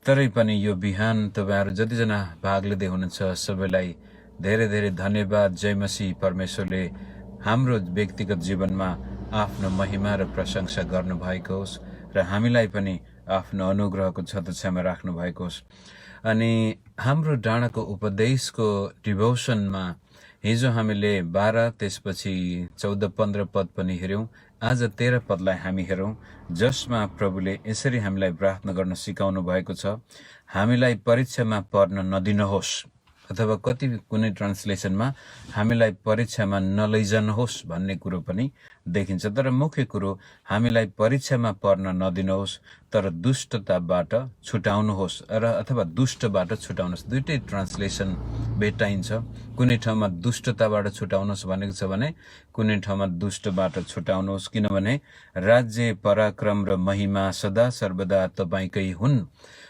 तरै पनि यो बिहान तपाईहरु जतिजना भाग लिँदै हुनुहुन्छ सबैलाई धेरै धेरै धन्यवाद। जय मसीह। परमेश्वरले हाम्रो व्यक्तिगत जीवनमा आफ्नो महिमा र प्रशंसा गर्नुभएको होस् र हामीलाई पनि आफ्नो अनुग्रहको छत्रछायामा राख्नु भएको होस्। अनि हाम्रो डाँडाको उपदेशको डिभोसनमा हिजो हामीले 12 त्यसपछि 14-15 पद पनि हेर्यौं। आज 13 पदलाई हामी हेरौं, जसमा प्रभुले यसरी हामीलाई प्रार्थना गर्न सिकाउनु भएको छ, हामीलाई परीक्षामा पर्न नदिनुहोस्, अथवा कुनै ट्रान्सलेसनमा हामीलाई परीक्षामा नलैजानुहोस् भन्ने कुरो पनि देखिन्छ। तर मुख्य कुरो हामीलाई परीक्षामा पर्न नदिनुहोस्, तर दुष्टताबाट छुटाउनुहोस् र अथवा दुष्टबाट छुटाउनुहोस्। दुईटै ट्रान्सलेसन भेटाइन्छ। कुनै ठाउँमा दुष्टताबाट छुटाउनुहोस् भनेको छ भने कुनै ठाउँमा दुष्टबाट छुटाउनुहोस्, किनभने राज्य, पराक्रम र महिमा सदा सर्वदा तपाईकै हुन्।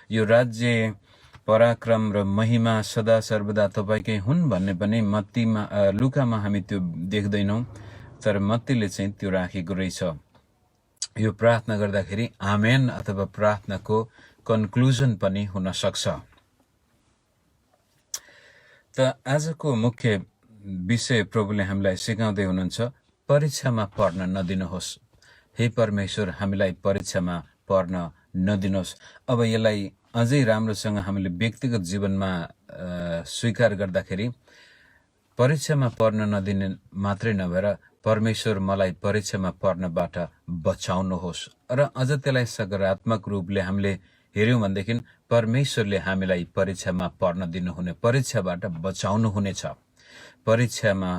यो राज्य, पराक्रम र महिमा सदा सर्वदा तपाईकै हुन् भन्ने पनि लुकामा हामी त्यो देख्दैनौं, तर मत्तीले चाहिँ त्यो राखेको रहेछ। यो प्रार्थना गर्दाखेरि आमेन अथवा प्रार्थनाको कन्क्लुजन पनि हुन सक्छ। त आजको मुख्य विषय प्रभुले हामीलाई सिकाउँदै हुनुहुन्छ, परीक्षामा पर्न नदिनुहोस्। हे परमेश्वर, हामीलाई परीक्षामा पर्न नदिनुहोस्। अब यसलाई अझै राम्रोसँग हामीले व्यक्तिगत जीवनमा स्वीकार गर्दाखेरि परीक्षामा पर्न नदिने मात्रै नभएर परमेश्वर मलाई परीक्षामा पर्नबाट बचाउनुहोस्। र अझ त्यसलाई सकारात्मक रूपले हामीले हेर्यौं भनेदेखि परमेश्वरले हामीलाई परीक्षामा पर्न दिनुहुने, परीक्षाबाट बचाउनु हुनेछ। परीक्षामा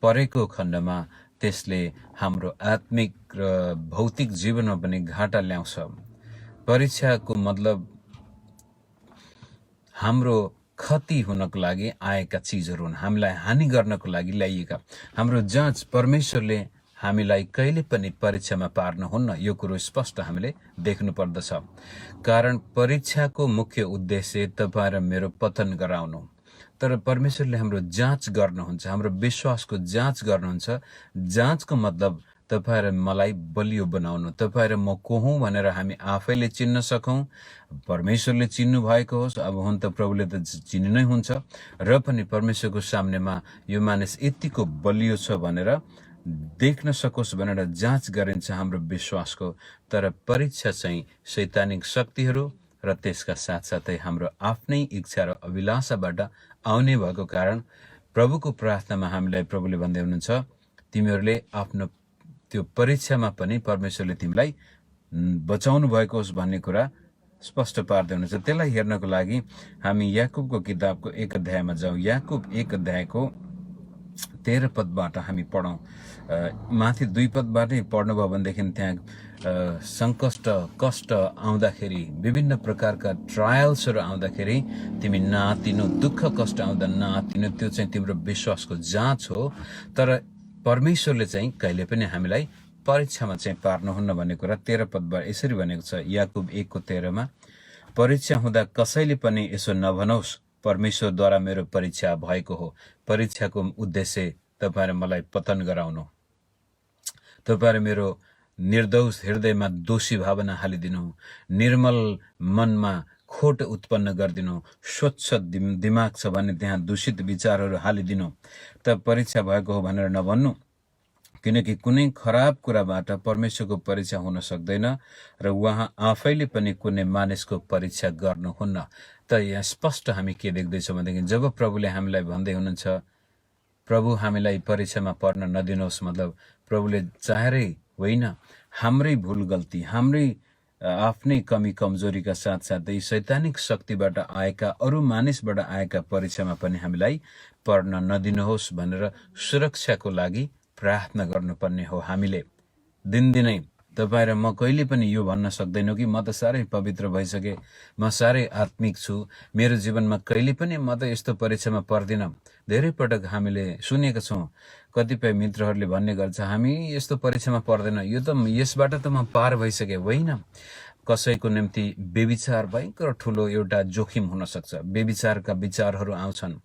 परेको खण्डमा त्यसले हाम्रो आत्मिक र भौतिक जीवनमा पनि घाटा ल्याउँछ। परीक्षाको मतलब हाम्रो क्षति हुनको लागि आएका चीजहरू हुन्, हामीलाई हानि गर्नको लागि ल्याइएका। हाम्रो जाँच, परमेश्वरले हामीलाई कहिले पनि परीक्षामा पार्नुहुन्न, यो कुरो स्पष्ट हामीले देख्नु पर्दछ। कारण परीक्षाको मुख्य उद्देश्य तपाईं र मेरो पतन गराउनु, तर परमेश्वरले हाम्रो जाँच गर्नुहुन्छ, हाम्रो विश्वासको जाँच गर्नुहुन्छ। जाँचको मतलब तपाईं र मलाई बलियो बनाउनु, तपाईं र म को हुँ भनेर हामी आफैले चिन्न सकौं, परमेश्वरले चिन्नु भएको होस्। अब हुन त प्रभुले त चिन्नु नै हुन्छ, र पनि परमेश्वरको सामनेमा यो मानिस यतिको बलियो छ भनेर देख्न सकोस् भनेर जाँच गरिन्छ हाम्रो विश्वासको। तर परीक्षा चाहिँ शैतानिक शक्तिहरू र त्यसका साथसाथै हाम्रो आफ्नै इच्छा र अभिलाषाबाट आउने भएको कारण प्रभुको प्रार्थनामा हामीलाई प्रभुले भन्दै हुनुहुन्छ, तिमीहरूले आफ्नो त्यो परीक्षामा पनि परमेश्वरले तिमीलाई बचाउनु भएको होस् भन्ने कुरा स्पष्ट पार्दै हुनुहुन्छ। त्यसलाई हेर्नको लागि हामी याकुबको किताबको 1 अध्यायमा जाउँ। याकुब 1 अध्यायको 13 पदबाट हामी पढौं। माथि 2 पदबाटै पढ्नुभयो भनेदेखि त्यहाँ संकष्ट, कष्ट आउँदाखेरि, विभिन्न प्रकारका ट्रायल्सहरू आउँदाखेरि तिमी नआत्तिनु, दुःख कष्ट आउँदा नआत्तिनु, त्यो चाहिँ तिम्रो विश्वासको जाँच हो। तर परमेश्वरले चाहिँ कहिले पनि हामीलाई परीक्षामा चाहिँ पार्नुहुन्न भन्ने कुरा 13 पदबाट यसरी भनेको छ। याकुब 1 को 13 मा, परीक्षा हुँदा कसैले पनि यसो नभनोस्, परमेश्वरद्वारा मेरो परीक्षा भएको हो। परीक्षाको उद्देश्य तपाईं र मलाई पतन गराउनु, तपाईं र मेरो निर्दोष हृदयमा दोषी भावना हालिदिनु, निर्मल मनमा खोट उत्पन्न गरिदिनु, स्वच्छ दिमाग छ भने त्यहाँ दूषित विचारहरू हालिदिनु। त परीक्षा भएको हो भनेर नभन्नु, किनकि कुनै खराब कुराबाट परमेश्वरको परीक्षा हुन सक्दैन र उहाँ आफैले पनि कुनै मानिसको परीक्षा गर्नुहुन्न। त यहाँ स्पष्ट हामी के देख्दैछौँ भनेदेखि जब प्रभुले हामीलाई भन्दै हुनुहुन्छ, प्रभु हामीलाई परीक्षामा पर्न नदिनुहोस्, मतलब प्रभुले चाहेरै होइन, हाम्रै भूल गल्ती, हाम्रै आफ्नै कमी कमजोरीका साथसाथै शैतानिक शक्तिबाट आएका, अरू मानिसबाट आएका परीक्षामा पनि हामीलाई पर्न नदिनुहोस् भनेर सुरक्षाको लागि प्रार्थना गर्नुपर्ने हो। हामीले दिनदिनै तपाईं र म कहिले पनि यो भन्न सक्दैनौँ कि म त साह्रै पवित्र भइसके, म साह्रै आत्मिक छु, मेरो जीवनमा कहिले पनि म त यस्तो परीक्षामा पर्दिन। धेरै पटक हामीले सुनेका छौँ, कतिपय मित्रहरूले भन्ने गर्छ, हामी यस्तो परीक्षामा पर्दैन, यो त यसबाट त म पार भइसके। होइन, कसैको निम्ति व्यभिचार भयंकर ठुलो एउटा जोखिम हुन सक्छ। व्यभिचारका विचारहरू आउँछन्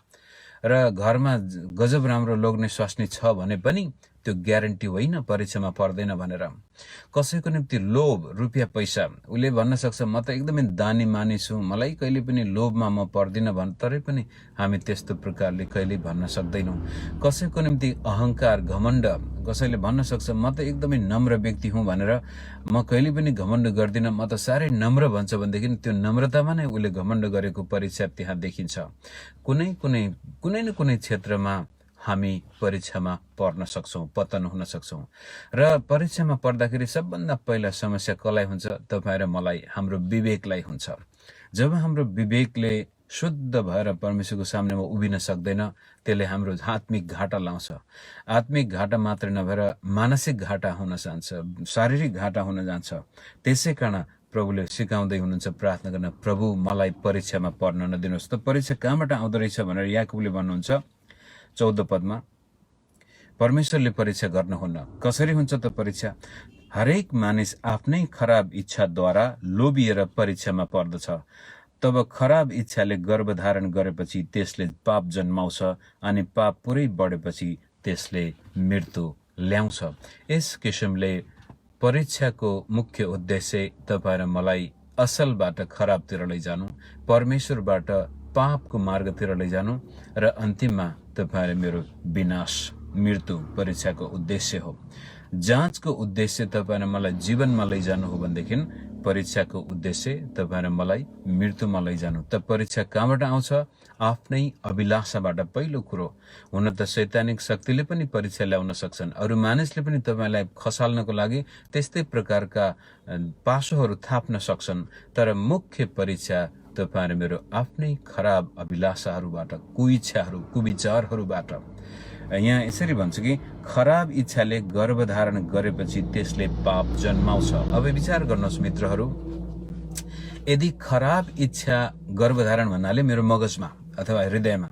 र घरमा गजब राम्रो लोग्ने स्वास्नी छ भने पनि त्यो ग्यारेन्टी होइन परीक्षामा पर्दैन भनेर। कसैको निम्ति लोभ, रुपियाँ पैसा, उसले भन्न सक्छ म त एकदमै दानी मानिस हुँ, मलाई कहिले पनि लोभमा म पर्दिनँ तरै पनि हामी त्यस्तो प्रकारले कहिल्यै भन्न सक्दैनौँ। कसैको निम्ति अहङ्कार, घमण्ड, कसैले भन्न सक्छ म त एकदमै नम्र व्यक्ति हुँ भनेर, म कहिले पनि घमण्ड गर्दिनँ, म त साह्रै नम्र भन्छ भनेदेखि त्यो नम्रतामा नै उसले घमण्ड गरेको परीक्षा त्यहाँ देखिन्छ। कुनै न कुनै क्षेत्रमा हामी परीक्षामा पर्न सक्छौँ, पतन हुन सक्छौँ। र परीक्षामा पर्दाखेरि सबभन्दा पहिला समस्या कसलाई हुन्छ? तपाईँ र मलाई, हाम्रो विवेकलाई हुन्छ। जब हाम्रो विवेकले शुद्ध भएर परमेश्वरको सामनेमा उभिन सक्दैन, त्यसले हाम्रो आत्मिक घाटा लाउँछ। आत्मिक घाटा मात्र नभएर मानसिक घाटा हुन जान्छ, शारीरिक घाटा हुन जान्छ। त्यसै कारण प्रभुले सिकाउँदै हुनुहुन्छ प्रार्थना गर्न, प्रभु मलाई परीक्षामा पर्न नदिनुहोस्। त परीक्षा कहाँबाट आउँदो रहेछ भनेर याकुबले भन्नुहुन्छ 14 पदमा, परमेश्वरले परीक्षा गर्नुहुन्न। कसरी हुन्छ त परीक्षा? हरेक मानिस आफ्नै खराब इच्छाद्वारा लोभिएर परीक्षामा पर्दछ। तब खराब इच्छाले गर्भधारण गरेपछि त्यसले पाप जन्माउँछ, अनि पाप पुरै बढेपछि त्यसले मृत्यु ल्याउँछ। यस किसिमले परीक्षाको मुख्य उद्देश्य तपाईँ र मलाई असलबाट खराबतिर लैजानु, परमेश्वरबाट पापको मार्गतिर लैजानु, र अन्तिममा तपाईँ र मेरो विनाश, मृत्यु परीक्षाको उद्देश्य हो। जाँचको उद्देश्य तपाईँ र मलाई जीवनमा लैजानु हो भनेदेखि परीक्षाको उद्देश्य तपाईँ र मलाई मृत्युमा लैजानु। त परीक्षा कहाँबाट आउँछ? आफ्नै अभिलाषाबाट। पहिलो कुरो, हुन त शैतानिक शक्तिले पनि परीक्षा ल्याउन सक्छन्, अरू मानिसले पनि तपाईँलाई खसाल्नको लागि त्यस्तै प्रकारका पासोहरू थाप्न सक्छन्। तर मुख्य परीक्षा तपाईँ र मेरो आफ्नै खराब अभिलाषाहरूबाट, कुइच्छाहरू, कुविचारहरूबाट। यहाँ यसरी भन्छ कि खराब इच्छाले गर्भधारण गरेपछि त्यसले पाप जन्माउँछ। अब विचार गर्नुहोस् मित्रहरू, यदि खराब इच्छा गर्भधारण भन्नाले मेरो मगजमा अथवा हृदयमा,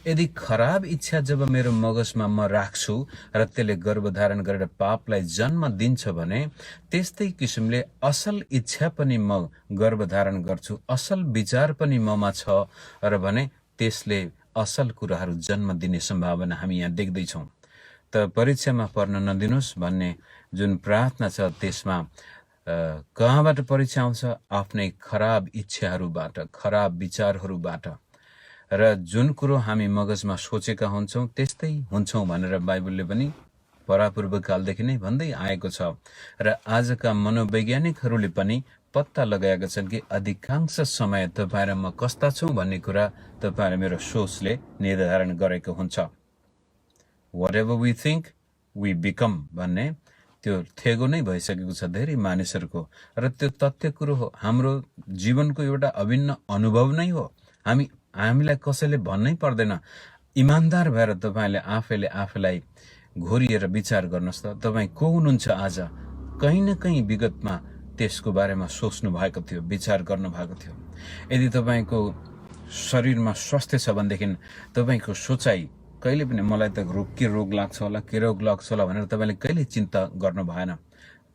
यदि खराब इच्छा जब मेरो मगजमा म राख्छु र त्यसले गर्भधारण गरेर पापलाई जन्म दिन्छ भने, त्यस्तै किसिमले असल इच्छा पनि म गर्भधारण गर्छु, असल विचार पनि ममा छ र भने त्यसले असल कुराहरू जन्म दिने सम्भावना हामी यहाँ देख्दैछौँ। त परीक्षामा पर्न नदिनुहोस् भन्ने जुन प्रार्थना छ त्यसमा कहाँबाट परीक्षा आउँछ? आफ्नै खराब इच्छाहरूबाट, खराब विचारहरूबाट। र जुन कुरो हामी मगजमा सोचेका हुन्छौँ त्यस्तै हुन्छौँ भनेर बाइबलले पनि परापूर्व कालदेखि नै भन्दै आएको छ। र आजका मनोवैज्ञानिकहरूले पनि पत्ता लगाएका छन् कि अधिकांश समय तपाईँ र म कस्ता छौँ भन्ने कुरा तपाईँ र मेरो सोचले निर्धारण गरेको हुन्छ। Whatever we think we become भन्ने त्यो थेगो नै भइसकेको छ धेरै मानिसहरूको। र त्यो तथ्य कुरो हो, हाम्रो जीवनको एउटा अभिन्न अनुभव नै हो। हामीलाई कसैले भन्नै पर्दैन। इमान्दार भएर तपाईँले आफैलाई घोरिएर विचार गर्नुहोस् त, तपाईँ को हुनुहुन्छ आज? कहीँ न कहीँ विगतमा त्यसको बारेमा सोच्नु भएको थियो, विचार गर्नु भएको थियो। यदि तपाईँको शरीरमा स्वास्थ्य छ भनेदेखि तपाईँको सोचाइ कहिले पनि मलाई त के रोग लाग्छ होला, के रोग लाग्छ होला भनेर तपाईँले कहिले चिन्ता गर्नु भएन।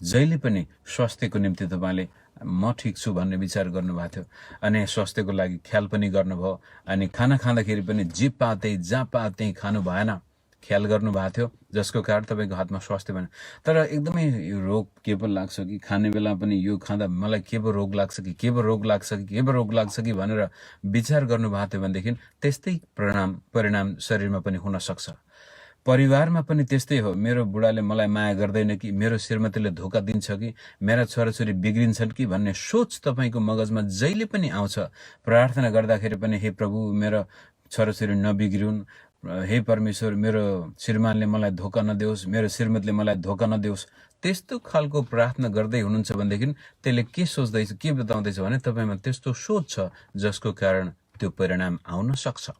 जहिले पनि स्वास्थ्यको निम्ति तपाईँले म ठिक छु भन्ने विचार गर्नुभएको थियो, अनि स्वास्थ्यको लागि ख्याल पनि गर्नुभयो। अनि खाना खाँदाखेरि पनि जे पाते जहाँ पाते खानु भएन, ख्याल गर्नुभएको थियो, जसको कारण तपाईँको हातमा स्वास्थ्य भएन। तर एकदमै यो रोग के पो लाग्छ कि, खाने बेला पनि यो खाँदा मलाई के पो रोग लाग्छ कि, के पो रोग लाग्छ कि, के पो रोग लाग्छ कि भनेर विचार गर्नुभएको थियो भनेदेखि त्यस्तै परिणाम शरीरमा पनि हुन सक्छ। परिवारमा पनि त्यस्तै हो। मेरो बुढाले मलाई माया गर्दैन कि, मेरो श्रीमतीले धोका दिन्छ कि, मेरा छोराछोरी बिग्रिन्छन् कि भन्ने सोच तपाईँको मगजमा जहिले पनि आउँछ। प्रार्थना गर्दाखेरि पनि हे प्रभु मेरो छोराछोरी नबिग्रिउन्, हे परमेश्वर मेरो श्रीमानले मलाई धोका नदेओस्, मेरो श्रीमतीले मलाई धोका नदेओस्, त्यस्तो खालको प्रार्थना गर्दै हुनुहुन्छ भनेदेखि त्यसले के सोच्दैछ, के बताउँदैछ भने तपाईँमा त्यस्तो सोच छ जसको कारण त्यो परिणाम आउन सक्छ।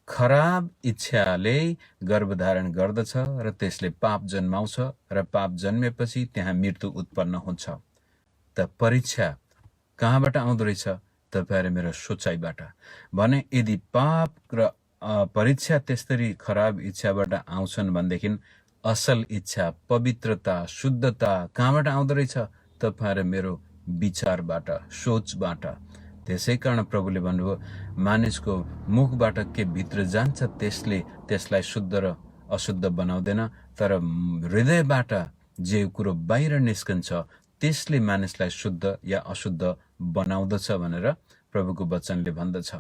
खराब इच्छाले गर्भधारण गर्दछ र त्यसले पाप जन्माउँछ, र पाप जन्मेपछि त्यहाँ मृत्यु उत्पन्न हुन्छ। त परीक्षा कहाँबाट आउँदो रहेछ? तपाईँ र मेरो सोचाइबाट। भने यदि पाप र परीक्षा त्यस्तरी खराब इच्छाबाट आउँछन् भनेदेखि असल इच्छा, पवित्रता, शुद्धता कहाँबाट आउँदो रहेछ? तपाईँ र मेरो विचारबाट, सोचबाट। त्यसै कारण प्रभुले भन्नुभयो मानिसको मुखबाट के भित्र जान्छ त्यसलाई शुद्ध र अशुद्ध बनाउँदैन, तर हृदयबाट जे कुरो बाहिर निस्कन्छ त्यसले मानिसलाई शुद्ध या अशुद्ध बनाउँदछ भनेर प्रभुको वचनले भन्दछ।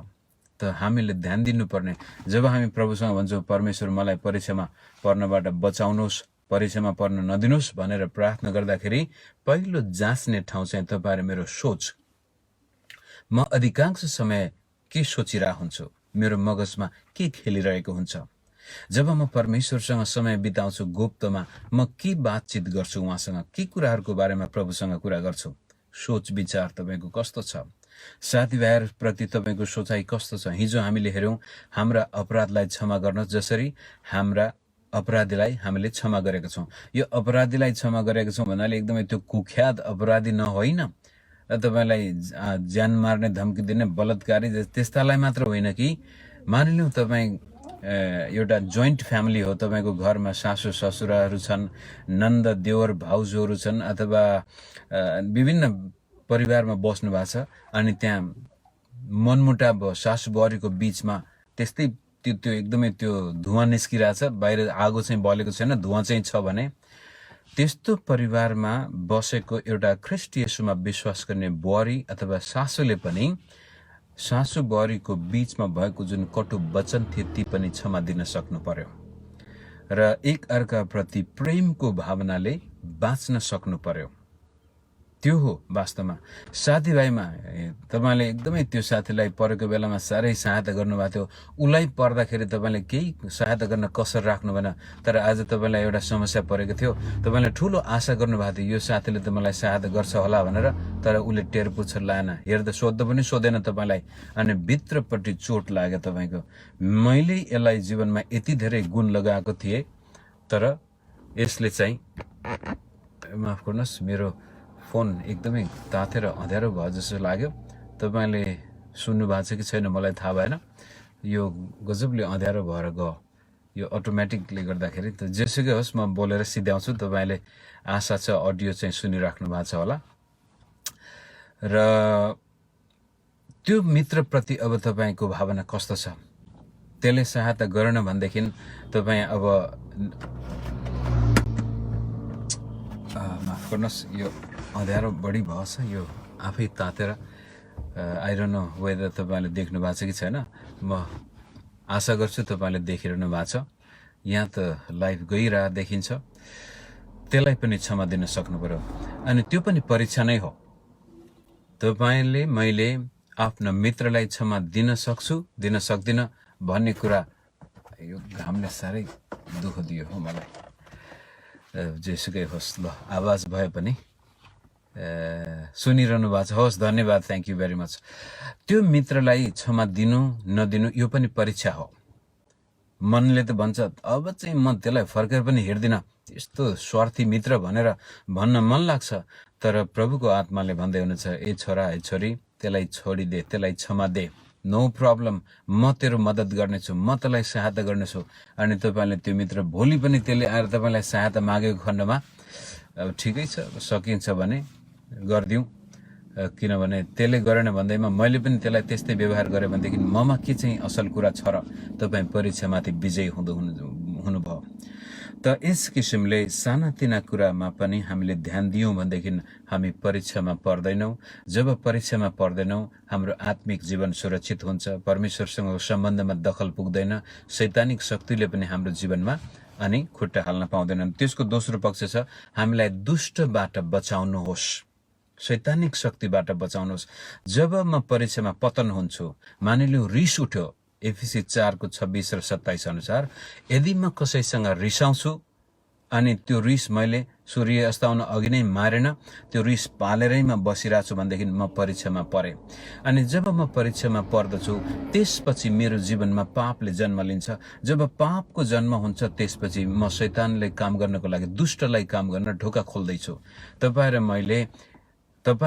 त हामीले ध्यान दिनुपर्ने, जब हामी प्रभुसँग भन्छौँ परमेश्वर मलाई परीक्षामा पर्नबाट बचाउनुहोस्, परीक्षामा पर्न नदिनुहोस् भनेर प्रार्थना गर्दाखेरि पहिलो जाँच्ने ठाउँ चाहिँ तपाईँ मेरो सोच। म अधिकांश समय के सोचिरहेको हुन्छु, मेरो मगजमा के खेलिरहेको हुन्छ। जब म परमेश्वरसँग समय बिताउँछु गुप्तमा, म के बातचित गर्छु, उहाँसँग के कुराहरूको बारेमा प्रभुसँग कुरा गर्छु, सोच विचार तपाईँको कस्तो छ, साथीभाइहरूप्रति तपाईँको सोचाइ कस्तो छ। हिजो हामीले हेऱ्यौँ हाम्रा अपराधलाई क्षमा गर्न, जसरी हाम्रा अपराधीलाई हामीले क्षमा गरेका छौँ। यो अपराधीलाई क्षमा गरेका छौँ भन्नाले एकदमै त्यो कुख्यात अपराधी होइन, तपाईँलाई ज्यान मार्ने धम्की दिने बलात्कारी त्यस्तालाई मात्र होइन कि मानिलिउँ तपाईँ एउटा जोइन्ट फ्यामिली हो, तपाईँको घरमा सासू ससुराहरू छन्, नन्द देवर भाउजूहरू छन्, अथवा विभिन्न परिवारमा बस्नु भएको छ, अनि त्यहाँ मनमुटाव सासू बुहारीको बिचमा त्यस्तै त्यो एकदमै त्यो धुवाँ निस्किरहेछ, बाहिर आगो चाहिँ बलेको छैन, धुवाँ चाहिँ छ भने त्यस्तो परिवारमा बसेको एउटा ख्रीष्ट येशूमा विश्वास गर्ने बुहारी अथवा सासूले पनि सासू बुहारीको बीचमा भएको जुन कटु वचन थियो ती पनि क्षमा दिन सक्नु पर्यो र एक अर्काप्रति प्रेमको भावनाले बाँच्न सक्नु पर्यो। त्यो हो वास्तवमा साथीभाइमा तपाईले एकदमै त्यो साथीलाई परेको बेलामा साह्रै सहायता गर्नुभएको थियो, उलाई पर्दाखेरि तपाईले केही सहायता गर्न कसर राख्नु भएन, तर आज तपाईलाई एउटा समस्या परेको थियो, तपाईले ठुलो आशा गर्नुभएको थियो यो साथीले त मलाई सहायता गर्छ होला भनेर, तर उले टेर पुच्छर लाएन, हेर्दा सोध्दा पनि सोधेन तपाईलाई, अनि भित्रपट्टि चोट लाग्यो तपाईको। मैले यसलाई जीवनमा यति धेरै गुण लगाएको थिएँ, तर यसले चाहिँ माफ गर्नुहोस् मेरो फोन एकदमै तातेर अँध्यारो भयो जस्तो लाग्यो। तपाईले सुन्नु भएको छ कि छैन मलाई थाहा भएन, यो गजबले अँध्यारो भएर गयो, यो अटोमेटिकले गर्दाखेरि। त जेसुकै होस् म बोलेर सिध्याउँछु, तपाईले आशा छ अडियो चाहिँ सुनिराख्नु भएको छ होला। र त्यो मित्रप्रति अब तपाईको भावना कस्तो छ, त्यसले सहायता गरेन भनेदेखि तपाईँ अब माफ गर्नुहोस् यो अँध्यारो बढी भएछ, यो आफै तातेर आई डोन्ट नो वेदर तपाईँले देख्नु भएको छ कि छैन, म आशा गर्छु तपाईँले देखिरहनु भएको छ। यहाँ त लाइभ गइरहेको देखिन्छ, त्यसलाई पनि क्षमा दिन सक्नु पर्यो। अनि त्यो पनि परीक्षा नै हो, तपाईँले मैले आफ्नो मित्रलाई क्षमा दिन सक्छु दिन सक्दिनँ भन्ने कुरा, यो घामले साह्रै दुःख दियो हो मलाई। जेसुकै होस्, ल आवाज भए पनि सुनिरहनु भएको छ, होस् धन्यवाद, थ्याङ्क यू भेरी मच। त्यो मित्रलाई क्षमा दिनु नदिनु यो पनि परीक्षा हो। मनले त भन्छ अब चाहिँ म त्यसलाई फर्केर पनि हेर्दिनँ, यस्तो स्वार्थी मित्र भनेर भन्न मन लाग्छ, तर प्रभुको आत्माले भन्दै हुनुहुन्छ ए छोरा ए छोरी त्यसलाई छोडिदे, त्यसलाई क्षमा दे, नो प्रब्लम, म तेरो मद्दत गर्नेछु, म तँलाई सहायता गर्नेछु। अनि तपाईँले त्यो मित्र भोलि पनि त्यसले आएर तपाईँलाई सहायता मागेको खण्डमा अब ठिकै छ, सकिन्छ भने गरिदिउँ, किनभने त्यसले गरेन भन्दैमा मैले पनि त्यसलाई त्यस्तै व्यवहार गरेँ भनेदेखि ममा के चाहिँ असल कुरा छ र तपाईँ परीक्षामाथि विजयी हुनुभयो। त यस किसिमले सानातिना कुरामा पनि हामीले ध्यान दियौँ भनेदेखि हामी परीक्षामा पर्दैनौँ। जब परीक्षामा पर्दैनौँ हाम्रो आत्मिक जीवन सुरक्षित हुन्छ, परमेश्वरसँग सम्बन्धमा दखल पुग्दैन, शैतानिक शक्तिले पनि हाम्रो जीवनमा अनि खुट्टा हाल्न पाउँदैनन्। त्यसको दोस्रो पक्ष छ हामीलाई दुष्टबाट बचाउनुहोस्, शैतानिक शक्तिबाट बचाउनुहोस्। जब म परीक्षामा पतन हुन्छु, मानिलिउँ रिस उठ्यो, एफिसी 4:26 र 27 अनुसार यदि म कसैसँग रिसाउँछु अनि त्यो रिस मैले सूर्य अस्ताउन अघि नै मारेन, त्यो रिस पालेरैमा बसिरहेको छु भनेदेखि म परीक्षामा परेँ। अनि जब म परीक्षामा पर्दछु त्यसपछि मेरो जीवनमा पापले जन्म लिन्छ। जब पापको जन्म हुन्छ त्यसपछि म शैतानले काम गर्नको लागि, दुष्टलाई काम गर्न ढोका खोल्दैछु। तपाईँ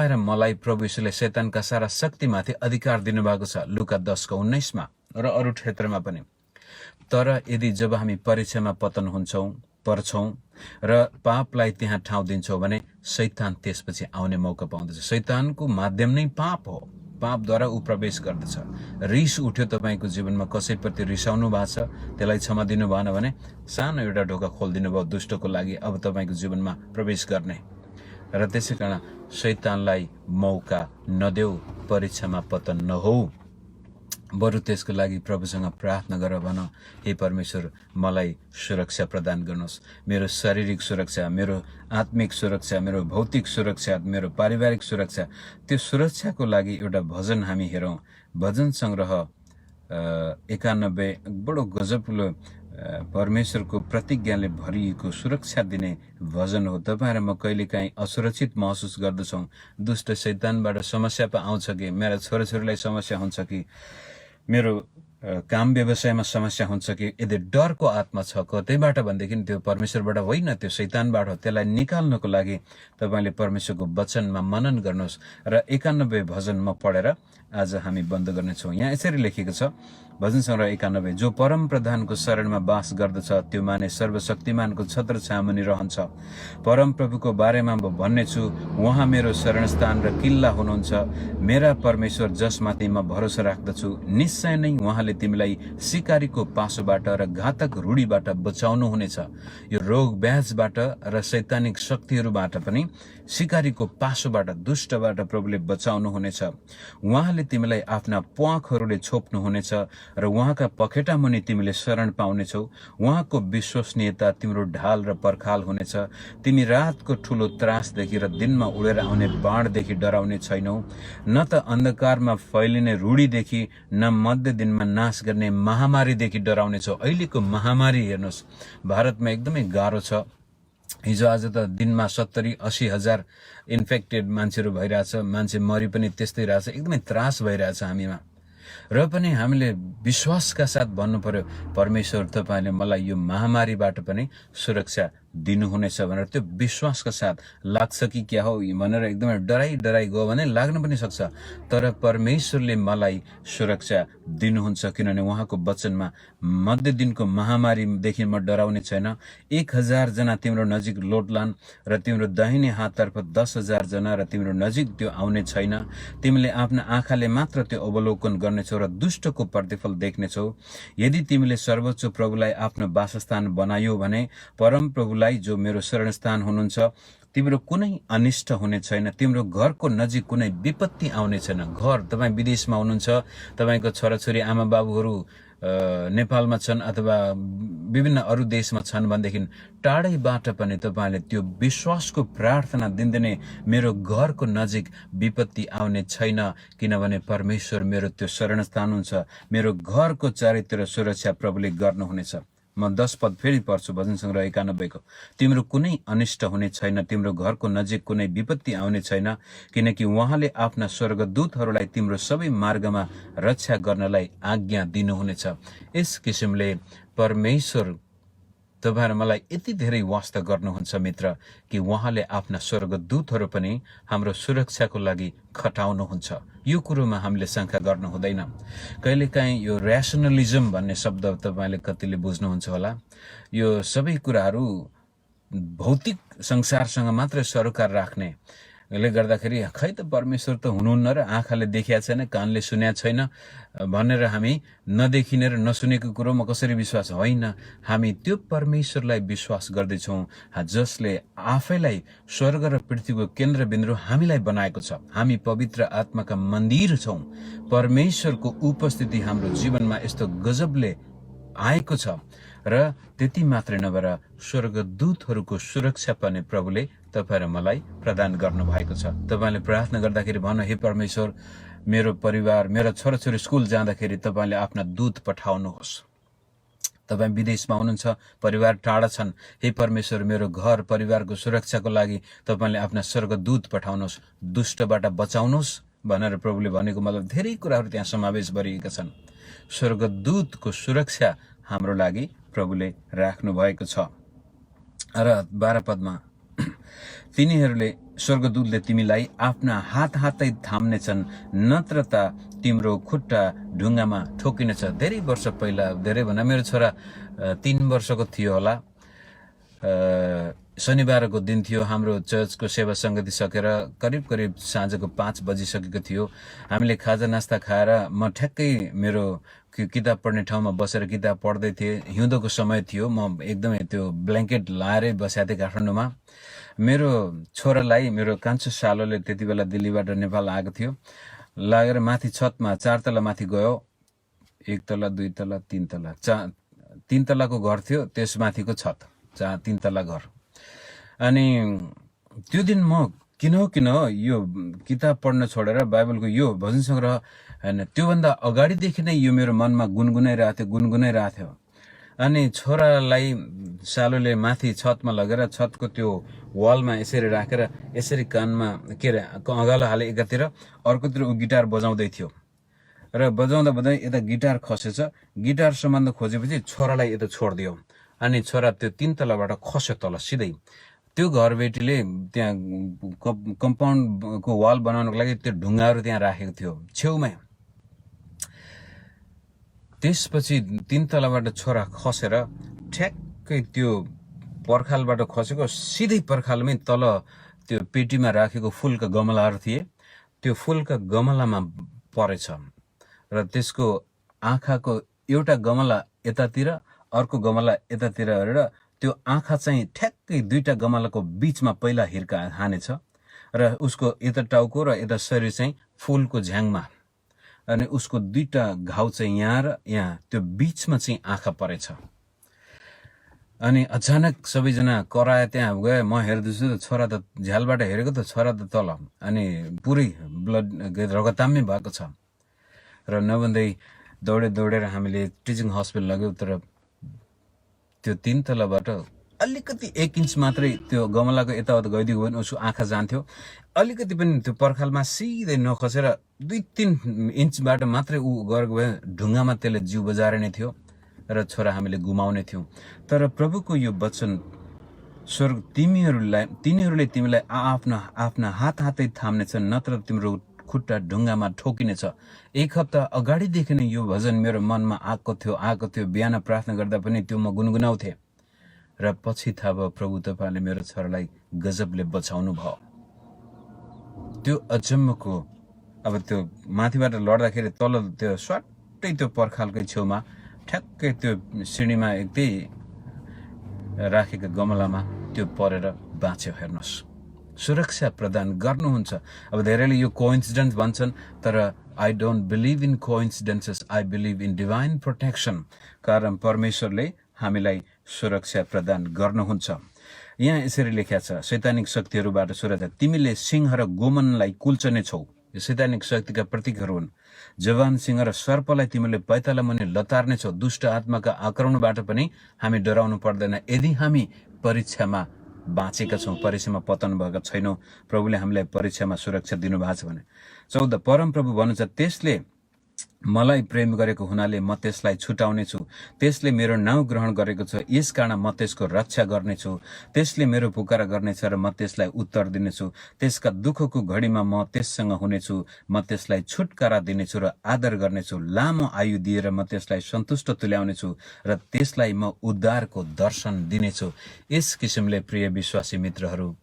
र मलाई प्रभु यीशुले शैतानका सारा शक्तिमाथि अधिकार दिनुभएको छ, लुका 10:19 र अरू क्षेत्रमा पनि। तर यदि जब हामी परीक्षामा पतन पर्छौँ र पापलाई त्यहाँ ठाउँ दिन्छौँ भने शैतान त्यसपछि आउने मौका पाउँदछ। शैतानको माध्यम नै पाप हो, पापद्वारा ऊ प्रवेश गर्दछ। रिस उठ्यो तपाईँको जीवनमा, कसैप्रति रिसाउनु भएको छ, त्यसलाई क्षमा दिनु भएन भने सानो एउटा ढोका खोलिदिनु भयो दुष्टको लागि अब तपाईँको जीवनमा प्रवेश गर्ने। र त्यसै कारण शैतानलाई मौका नदेऊ, परीक्षामा पतन नहौ, बरु त्यसको लागि प्रभुसँग प्रार्थना गर, भन हे परमेश्वर मलाई सुरक्षा प्रदान गर्नुहोस्, मेरो शारीरिक सुरक्षा, मेरो आत्मिक सुरक्षा, मेरो भौतिक सुरक्षा, मेरो पारिवारिक सुरक्षा। त्यो सुरक्षाको लागि एउटा भजन हामी हेरौँ। भजन सङ्ग्रह 91 बडो गजबलो परमेश्वरको प्रतिज्ञाले भरिएको सुरक्षा दिने भजन हो। तपाईँ र म कहिलेकाहीँ असुरक्षित महसुस गर्दछौँ। दुष्ट शैतानबाट समस्या पो आउँछ कि, मेरा छोराछोरीलाई समस्या हुन्छ कि, मेरो काम व्यवसायमा समस्या हुन्छ कि, यदि डरको आत्मा छ कतैबाट भनेदेखि त्यो परमेश्वरबाट होइन, त्यो शैतानबाट हो। त्यसलाई निकाल्नको लागि तपाईँले परमेश्वरको वचनमा मनन गर्नुहोस्। र 91 भजन म पढेर आज हामी बन्द गर्नेछौँ। यहाँ यसरी लेखिएको छ, भजन सङ्ग्रह 91, जो परम प्रधानको शरणमा वास गर्दछ त्यो माने सर्वशक्तिमानको छत्र छामुनि रहन्छ। परम प्रभुको बारेमा म भन्नेछु, उहाँ मेरो शरणस्थान र किल्ला हुनुहुन्छ, मेरा परमेश्वर जसमाथि म भरोसा राख्दछु। निश्चय नै उहाँले तिमीलाई सिकारीको पासोबाट र घातक रूढीबाट बचाउनु हुनेछ। यो रोग व्याजबाट र शैतानिक शक्तिहरूबाट पनि सिकारीको पासोबाट, दुष्टबाट प्रभुले बचाउनु हुनेछ। उहाँले तिमीलाई आफ्ना प्वाखहरूले छोप्नु हुनेछ र उहाँका पखेटा मुनि तिमीले शरण पाउनेछौ। उहाँको विश्वसनीयता तिम्रो ढाल र पर्खाल हुनेछ। तिमी रातको ठुलो त्रासदेखि र दिनमा उडेर आउने बाणदेखि डराउने छैनौ, न त अन्धकारमा फैलिने रूढीदेखि, न मध्य दिनमा नाश गर्ने महामारीदेखि डराउनेछौ। अहिलेको महामारी हेर्नुहोस्, भारतमा एकदमै गाह्रो छ। हिजो आज त दिनमा 70-80 हजार इन्फेक्टेड मान्छेहरू भइरहेछ, मान्छे मरि पनि त्यस्तै रहेछ, एकदमै त्रास भइरहेछ हामीमा। र पनि हामीले विश्वासका साथ भन्नु पर्यो, परमेश्वर तपाईँले मलाई यो महामारीबाट पनि सुरक्षा दिनुहुनेछ भनेर त्यो विश्वासका साथ लाग्छ कि क्या हो भनेर एकदमै डराइ गयो भने लाग्न पनि सक्छ। तर परमेश्वरले मलाई सुरक्षा दिनुहुन्छ, किनभने उहाँको वचनमा मध्य दिनको महामारीदेखि म डराउने छैन। 1000 जना तिम्रो नजिक लोटलान् र तिम्रो दाहिने हाततर्फ 10,000 जना र तिम्रो नजिक त्यो आउने छैन। तिमीले आफ्ना आँखाले मात्र त्यो अवलोकन गर्नेछौ र दुष्टको प्रतिफल देख्नेछौ। यदि तिमीले सर्वोच्च प्रभुलाई आफ्नो वासस्थान बनायो भने, परम प्रभुलाई जो मेरो शरणस्थान हुनुहुन्छ, तिम्रो कुनै अनिष्ट हुने छैन, तिम्रो घरको नजिक कुनै विपत्ति आउने छैन। घर, तपाईँ विदेशमा हुनुहुन्छ, तपाईँको छोराछोरी आमा बाबुहरू नेपालमा छन् अथवा विभिन्न अरू देशमा छन् भनेदेखि टाढैबाट पनि तपाईँले त्यो विश्वासको प्रार्थना दिनदिनै मेरो घरको नजिक विपत्ति आउने छैन, किनभने परमेश्वर मेरो त्यो शरणस्थान हुन्छ। मेरो घरको चारैतिर सुरक्षा प्रभुले गर्नुहुनेछ। म 10 पद फेरि पढ्छु, भजन सङ्ग्रह 91 को। तिम्रो कुनै अनिष्ट हुने छैन, तिम्रो घरको नजिक कुनै विपत्ति आउने छैन, किनकि उहाँले आफ्ना स्वर्गदूतहरूलाई तिम्रो सबै मार्गमा रक्षा गर्नलाई आज्ञा दिनुहुनेछ। यस किसिमले परमेश्वर तपाईँ र मलाई यति धेरै वास्ता गर्नुहुन्छ मित्र, कि उहाँले आफ्ना स्वर्गदूतहरू पनि हाम्रो सुरक्षाको लागि खटाउनुहुन्छ। यो कुरोमा हामीले शङ्का गर्नु हुँदैन। कहिलेकाहीँ यो ऱ्यासनलिजम भन्ने शब्द तपाईँले कतिले बुझ्नुहुन्छ होला। यो सबै कुराहरू भौतिक संसारसँग मात्रै सरोकार राख्ने ले गर्दाखेरि खै त परमेश्वर त हुनुहुन्न र आँखाले देखिया छैन, कानले सुनेको छैन भनेर हामी नदेखिने र नसुनेको कुरोमा कसरी विश्वास? होइन, हामी त्यो परमेश्वरलाई विश्वास गर्दैछौँ जसले आफैलाई स्वर्ग र पृथ्वीको केन्द्रबिन्दु हामीलाई बनाएको छ। हामी पवित्र आत्माका मन्दिर छौँ। परमेश्वरको उपस्थिति हाम्रो जीवनमा यस्तो गजबले आएको छ र त्यति मात्रै नभएर स्वर्गदूतहरूको सुरक्षा पनि प्रभुले तपाईँ र मलाई प्रदान गर्नु भएको छ। तपाईँले प्रार्थना गर्दाखेरि भन्नु, हे परमेश्वर, मेरो परिवार, मेरो छोराछोरी स्कुल जाँदाखेरि तपाईँले आफ्ना दूत पठाउनुहोस्। तपाईँ विदेशमा हुनुहुन्छ, परिवार टाढा छन्, हे परमेश्वर, मेरो घर परिवारको सुरक्षाको लागि तपाईँले आफ्ना स्वर्गदूत पठाउनुहोस्, दुष्टबाट बचाउनुहोस् भनेर प्रभुले भनेको मतलब धेरै कुराहरू त्यहाँ समावेश गरिएका छन्। स्वर्गदूतको सुरक्षा हाम्रो लागि प्रभुले राख्नु भएको छ। र 12 पदमा, तिनीहरूले स्वर्गदूतले तिमीलाई आफ्ना हातै थाम्नेछन्, नत्र त तिम्रो खुट्टा ढुङ्गामा ठोकिनेछ। धेरै वर्ष पहिला, धेरै भन्दा मेरो छोरा 3 वर्षको थियो होला, शनिबारको दिन थियो। हाम्रो चर्चको सेवा सङ्गति सकेर करिब करिब साँझको 5 बजिसकेको थियो। हामीले खाजा नास्ता खाएर म ठ्याक्कै मेरो किताब पढ्ने ठाउँमा बसेर किताब पढ्दै थिएँ। हिउँदोको समय थियो। म एकदमै त्यो ब्ल्याङ्केट लाएरै बसेको थिएँ काठमाडौँमा। मेरो छोरालाई मेरो कान्छो सालोले त्यति बेला दिल्लीबाट नेपाल आएको थियो। लागेर माथि छतमा 4 तला माथि गयो। 1 तला 2 तला 3 तला 3 तलाको घर थियो, त्यसमाथिको छत 3 तला घर। अनि त्यो दिन म किन यो किताब पढ्न छोडेर बाइबलको यो भजन सङ्ग्रह हैन, त्योभन्दा अगाडिदेखि नै यो मेरो मनमा गुनगुनाइरहेको थियो। अनि छोरालाई सालोले माथि छतमा लगेर छतको त्यो वालमा यसरी राखेर यसरी कानमा के अरे अँगालो हाले एकातिर, अर्कोतिर ऊ गिटार बजाउँदै थियो। र बजाउँदा यता गिटार खसेछ। गिटार सम्बन्ध खोजेपछि छोरालाई यता छोडिदियो। अनि छोरा त्यो 3 तलाबाट खस्यो तल सिधै। त्यो घरबेटीले त्यहाँ कम्पाउन्डको वाल बनाउनको लागि त्यो ढुङ्गाहरू त्यहाँ राखेको थियो छेउमै। त्यसपछि 3 तलाबाट छोरा खसेर ठ्याक्कै त्यो पर्खालबाट खसेको सिधै पर्खालमै तल त्यो पेटीमा राखेको फुलका गमलाहरू थिए, त्यो फुलका गमलामा परेछ। र त्यसको आँखाको एउटा गमला यतातिर अर्को गमला यतातिर हेरेर त्यो आँखा चाहिँ ठ्याक्कै 2टा गमलाको बिचमा पहिला हिर्का हानेछ। र उसको यता टाउको र यता शरीर चाहिँ फुलको झ्याङमा। अनि उसको 2टा घाउ चाहिँ यहाँ र यहाँ, त्यो बिचमा चाहिँ आँखा परेछ। अनि अचानक सबैजना कराए, त्यहाँ गए। म हेर्दैछु त छोरा त झ्यालबाट हेरेको त छोरा त तल, अनि पुरै ब्लड रगताम्य भएको छ। र नभन्दै दौडेर हामीले टिचिङ हस्पिटल लग्यौँ। तर त्यो 3 तलाबाट अलिकति 1 इन्च मात्रै त्यो गमलाको यताउता गइदियो भने उसको आँखा जान्थ्यो। अलिकति पनि त्यो पर्खालमा सिधै नखसेर 2-3 इन्चबाट मात्रै ऊ गएको भए ढुङ्गामा त्यसले जिउ बजारे नै थियो र छोरा हामीले गुमाउने थियौँ। तर प्रभुको यो वचन, स्वर्ग तिनीहरूले तिमीलाई आफ्ना हातै थाम्नेछन्, नत्र तिम्रो खुट्टा ढुङ्गामा ठोकिनेछ। 1 हप्ता अगाडिदेखि नै यो भजन मेरो मनमा आएको थियो। बिहान प्रार्थना गर्दा पनि त्यो म गुनगुनाउँथेँ। र पछि थाहा भयो प्रभु तपाईँले मेरो छोरालाई गजबले बचाउनु भयो। त्यो अचम्मको, अब त्यो माथिबाट लड्दाखेरि तल त्यो स्वाट्टै त्यो पर्खालकै छेउमा ठ्याक्कै त्यो सिँढीमा एकदै राखेको गमलामा त्यो परेर बाँच्यो। हेर्नुहोस्, सुरक्षा प्रदान गर्नुहुन्छ। अब धेरैले यो कोइन्सिडेन्स भन्छन्, तर I don't believe in coincidences, I believe in divine protection. कारण परमेश्वरले हामीलाई सुरक्षा प्रदान गर्नुहुन्छ। यहाँ यसरी लेखिएको छ, शैतानिक शक्तिहरूबाट सुरक्षा। तिमीले सिंह र गोमनलाई कुल्चने छौ। यो शैतानिक शक्तिका प्रतीकहरू हुन्। जवान सिंह र सर्पलाई तिमीले पैताला मुनि लतार्ने छौ। दुष्ट आत्माका आक्रमणबाट पनि हामी डराउनु पर्दैन, यदि हामी परीक्षामा बाँचेका छौँ, परीक्षामा पतन भएका छैनौँ। प्रभुले हामीलाई परीक्षामा सुरक्षा दिनुभएको छ भने। 14 परमप्रभु भन्नुहुन्छ, त्यसले मलाई प्रेम गरेको हुनाले म त्यसलाई छुटाउने छु। त्यसले मेरो नाउँ ग्रहण गरेको छ, यसकारण म त्यसको रक्षा गर्नेछु। त्यसले मेरो पुकारा गर्नेछ र म त्यसलाई उत्तर दिनेछु। त्यसका दुःखको घडीमा म त्यससँग हुनेछु। म त्यसलाई छुटकारा दिनेछु र आदर गर्नेछु। लामो आयु दिएर म त्यसलाई सन्तुष्ट तुल्याउनेछु र त्यसलाई म उद्धारको दर्शन दिनेछु। यस किसिमले प्रिय विश्वासी मित्रहरू,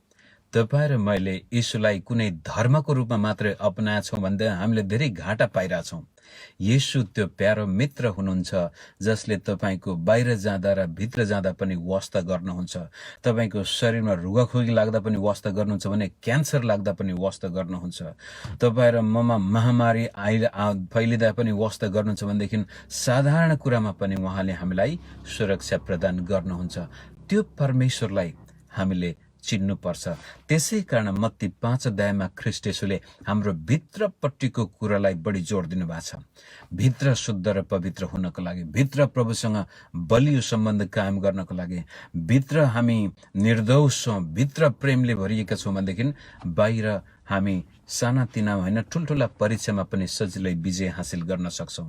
तपाईँ र मैले यीशुलाई कुनै धर्मको रूपमा मात्रै अपनाएछौँ भन्दा हामीले धेरै घाटा पाइरहेछौँ। येशू त्यो प्यारो मित्र हुनुहुन्छ जसले तपाईँको बाहिर जाँदा र भित्र जाँदा पनि वास्ता गर्नुहुन्छ। तपाईँको शरीरमा रुगाखोकी लाग्दा पनि वास्ता गर्नुहुन्छ भने क्यान्सर लाग्दा पनि वास्ता गर्नुहुन्छ। तपाईँ र ममा महामारी फैलिँदा पनि वास्ता गर्नुहुन्छ भनेदेखि साधारण कुरामा पनि उहाँले हामीलाई सुरक्षा प्रदान गर्नुहुन्छ। त्यो परमेश्वरलाई हामीले चिन्नुपर्छ। त्यसै कारण मत्ती 5 अध्यायमा ख्रीष्ट येशूले हाम्रो भित्रपट्टिको कुरालाई बढी जोड दिनुभएको छ। भित्र शुद्ध र पवित्र हुनको लागि, भित्र प्रभुसँग बलियो सम्बन्ध कायम गर्नको लागि, भित्र हामी निर्दोष छौँ, भित्र प्रेमले भरिएका छौँ भनेदेखि बाहिर हामी सानातिना होइन ठुल्ठुला परीक्षामा पनि सजिलै विजय हासिल गर्न सक्छौँ।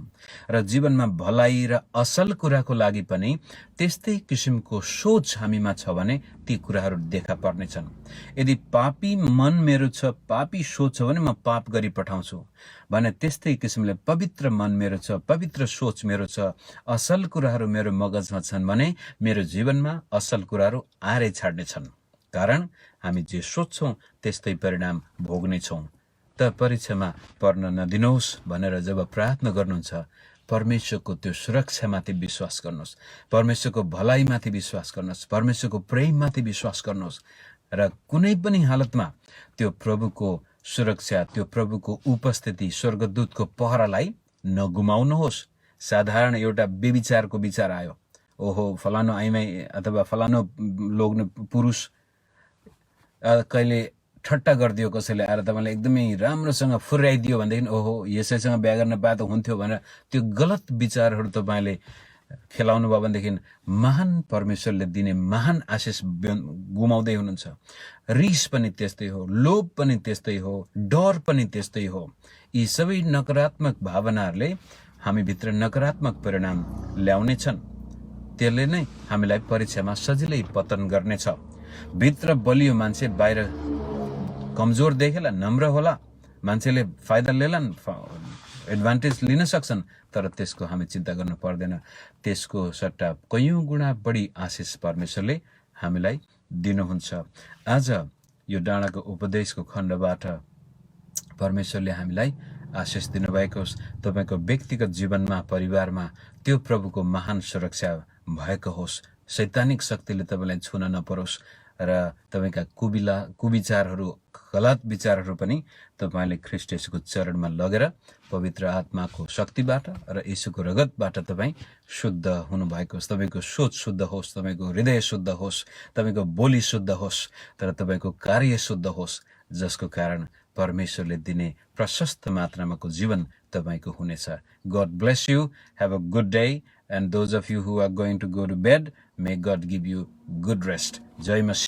र जीवनमा भलाइ र असल कुराको लागि पनि त्यस्तै किसिमको सोच हामीमा छ भने ती कुराहरू देखा पर्नेछन्। यदि पापी मन मेरो छ, पापी सोच छ भने म पाप गरी पठाउँछु भने त्यस्तै किसिमले पवित्र मन मेरो छ, पवित्र सोच मेरो छ, असल कुराहरू मेरो मगजमा छन् भने मेरो जीवनमा असल कुराहरू आएरै छाड्नेछन्। कारण हामी जे सोच्छौँ त्यस्तै परिणाम भोग्नेछौँ। त परीक्षामा पर्न नदिनुहोस् भनेर जब प्रार्थना गर्नुहुन्छ, परमेश्वरको त्यो सुरक्षामाथि विश्वास गर्नुहोस्, परमेश्वरको भलाइमाथि विश्वास गर्नुहोस्, परमेश्वरको प्रेममाथि विश्वास गर्नुहोस् र कुनै पनि हालतमा त्यो प्रभुको सुरक्षा, त्यो प्रभुको उपस्थिति, स्वर्गदूतको पहरालाई नगुमाउनुहोस्। साधारण एउटा बेविचारको विचार आयो, ओहो फलानो आइमाई अथवा फलानो लोग्न पुरुष कहिले ठट्टा गरिदियो कसैले आएर तपाईँलाई एकदमै राम्रोसँग फुर्याइदियो भनेदेखि ओहो यसैसँग बिहा गर्न पाए त हुन्थ्यो भनेर त्यो गलत विचारहरू तपाईँले खेलाउनु भयो भनेदेखि महान परमेश्वरले दिने महान आशिष गुमाउँदै हुनुहुन्छ। रिस पनि त्यस्तै हो, लोभ पनि त्यस्तै हो, डर पनि त्यस्तै हो। यी सबै नकारात्मक भावनाहरूले हामीभित्र नकारात्मक परिणाम ल्याउनेछन्। त्यसले नै हामीलाई परीक्षामा सजिलै पतन गर्नेछ। भित्र बलियो मान्छे बाहिर कमजोर देखेला, नम्र होला, मान्छेले फाइदा लेलान्, एडभान्टेज लिन सक्छन्, तर त्यसको हामी चिन्ता गर्नु पर्दैन। त्यसको सट्टा कयौं गुणा बढी आशिष परमेश्वरले हामीलाई दिनुहुन्छ। आज यो डाँडाको उपदेशको खण्डबाट परमेश्वरले हामीलाई आशिष दिनुभएको होस्। तपाईँको व्यक्तिगत जीवनमा, परिवारमा त्यो प्रभुको महान सुरक्षा भएको होस्। शैतानिक शक्तिले तपाईँलाई छुन नपरोस् र तपाईँका कुविचारहरू, गलत विचारहरू पनि तपाईँले ख्रीष्ट येशूको चरणमा लगेर पवित्र आत्माको शक्तिबाट र येशूको रगतबाट तपाईँ शुद्ध हुनुभएको होस्। तपाईँको सोच शुद्ध होस्, तपाईँको हृदय शुद्ध होस्, तपाईँको बोली शुद्ध होस्, तर तपाईँको कार्य शुद्ध होस्, जसको कारण परमेश्वरले दिने प्रशस्त मात्रामाको जीवन तपाईँको हुनेछ। God bless you. Have a good day. And those of you who are going to go to bed, may God give you good rest. Jay Masih.